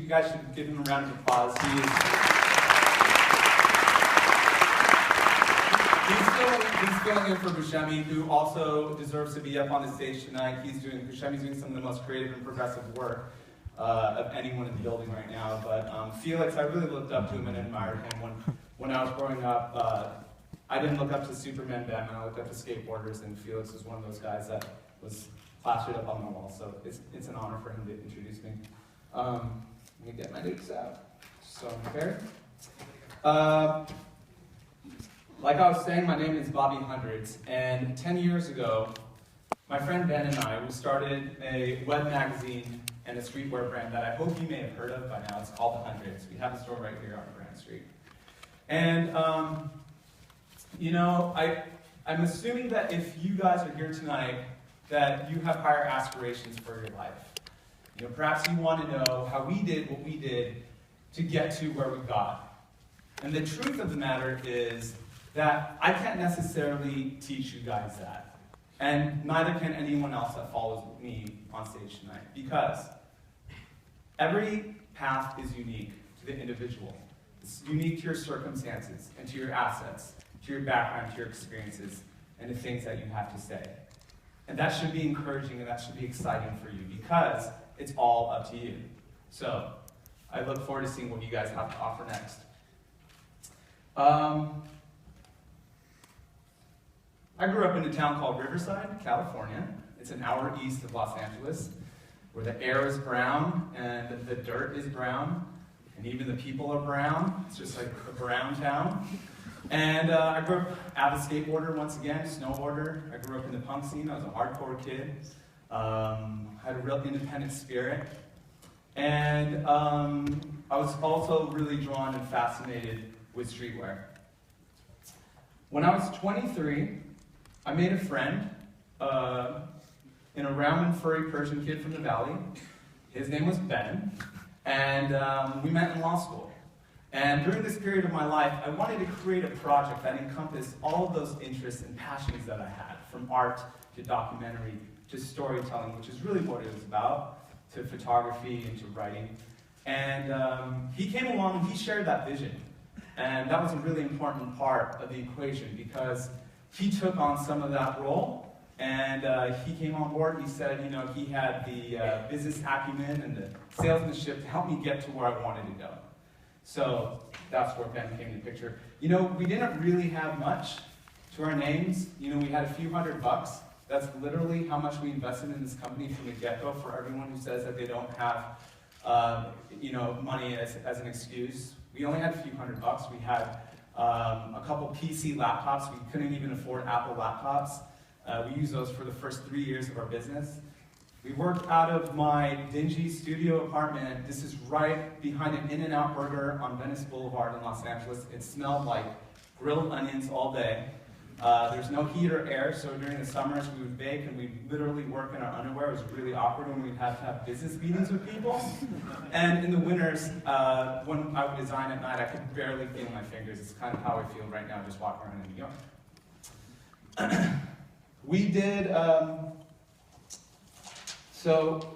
You guys should give him a round of applause. He's filling in for Buscemi, who also deserves to be up on the stage tonight. Buscemi's doing some of the most creative and progressive work of anyone in the building right now. But Felix, I really looked up to him and admired him when I was growing up. I didn't look up to Superman, Batman, I looked up to skateboarders, and Felix was one of those guys that was plastered up on the wall. So it's an honor for him to introduce me. Let me get my notes out. So I'm prepared. Like I was saying, my name is Bobby Hundreds, and 10 years ago, my friend Ben and I, we started a web magazine and a streetwear brand that I hope you may have heard of by now. It's called The Hundreds. We have a store right here on Grand Street. And, you know, I'm assuming that if you guys are here tonight, that you have higher aspirations for your life. You know, perhaps you want to know how we did what we did to get to where we got. And the truth of the matter is that I can't necessarily teach you guys that. And neither can anyone else that follows me on stage tonight. Because every path is unique to the individual. It's unique to your circumstances and to your assets, to your background, to your experiences, and the things that you have to say. And that should be encouraging and that should be exciting for you because it's all up to you. So I look forward to seeing what you guys have to offer next. I grew up in a town called Riverside, California. It's an hour east of Los Angeles, where the air is brown and the dirt is brown, and even the people are brown. It's just like a brown town. And I grew up avid skateboarder once again, snowboarder. I grew up in the punk scene. I was a hardcore kid. Had a real independent spirit. And I was also really drawn and fascinated with streetwear. When I was 23, I made a friend in a round and furry Persian kid from the valley. His name was Ben, and we met in law school. And during this period of my life, I wanted to create a project that encompassed all of those interests and passions that I had, from art to documentary to storytelling, which is really what it was about, to photography and to writing. And he came along and he shared that vision. And that was a really important part of the equation because he took on some of that role, and he came on board. He said, you know, he had the business acumen and the salesmanship to help me get to where I wanted to go. So that's where Ben came into the picture. You know, we didn't really have much to our names. You know, we had a few $100. That's literally how much we invested in this company from the get-go for everyone who says that they don't have, you know, money as an excuse. We only had a few $100. We had a couple PC laptops. We couldn't even afford Apple laptops. We used those for the first 3 years of our business. We worked out of my dingy studio apartment. This is right behind an In-N-Out Burger on Venice Boulevard in Los Angeles. It smelled like grilled onions all day. There's no heat or air, so during the summers we would bake and we'd literally work in our underwear. It was really awkward when we'd have to have business meetings with people. And in the winters, when I would design at night, I could barely feel my fingers. It's kind of how I feel right now just walking around in New York. We did, so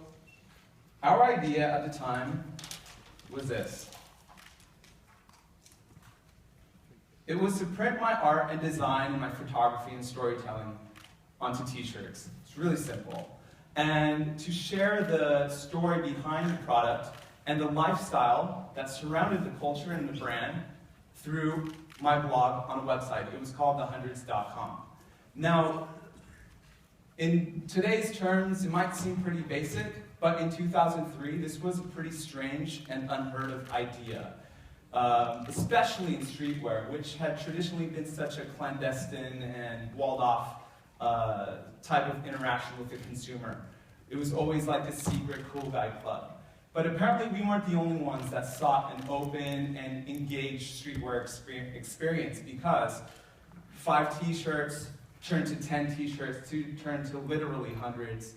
our idea at the time was this. It was to print my art and design and my photography and storytelling onto t-shirts. It's really simple. And to share the story behind the product and the lifestyle that surrounded the culture and the brand through my blog on a website. It was called thehundreds.com. Now, in today's terms, it might seem pretty basic, but in 2003, this was a pretty strange and unheard of idea. Especially in streetwear, which had traditionally been such a clandestine and walled-off type of interaction with the consumer. It was always like a secret cool guy club. But apparently we weren't the only ones that sought an open and engaged streetwear experience because 5 t-shirts turned to 10 t-shirts, turned to literally hundreds,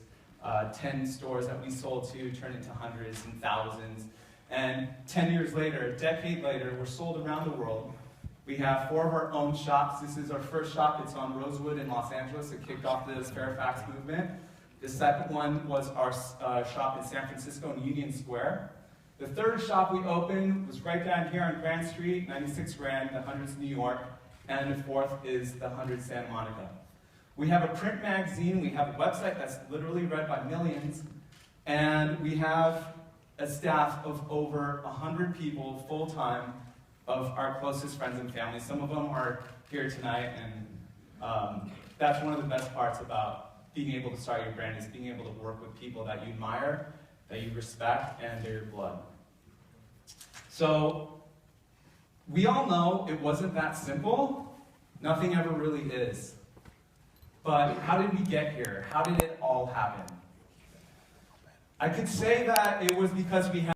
10 stores that we sold to turned into hundreds and thousands. And 10 years later, a decade later, we're sold around the world. We have 4 of our own shops. This is our first shop. It's on Rosewood in Los Angeles. It kicked off the Fairfax movement. The second one was our shop in San Francisco in Union Square. The third shop we opened was right down here on Grand Street, 96 Grand, the 100's New York, and the fourth is the 100 Santa Monica. We have a print magazine, we have a website that's literally read by millions, and we have a staff of over 100 people full-time of our closest friends and family. Some of them are here tonight, and that's one of the best parts about being able to start your brand, is being able to work with people that you admire, that you respect, and they're your blood. So, we all know it wasn't that simple. Nothing ever really is. But how did we get here? How did it all happen? I could say that it was because we had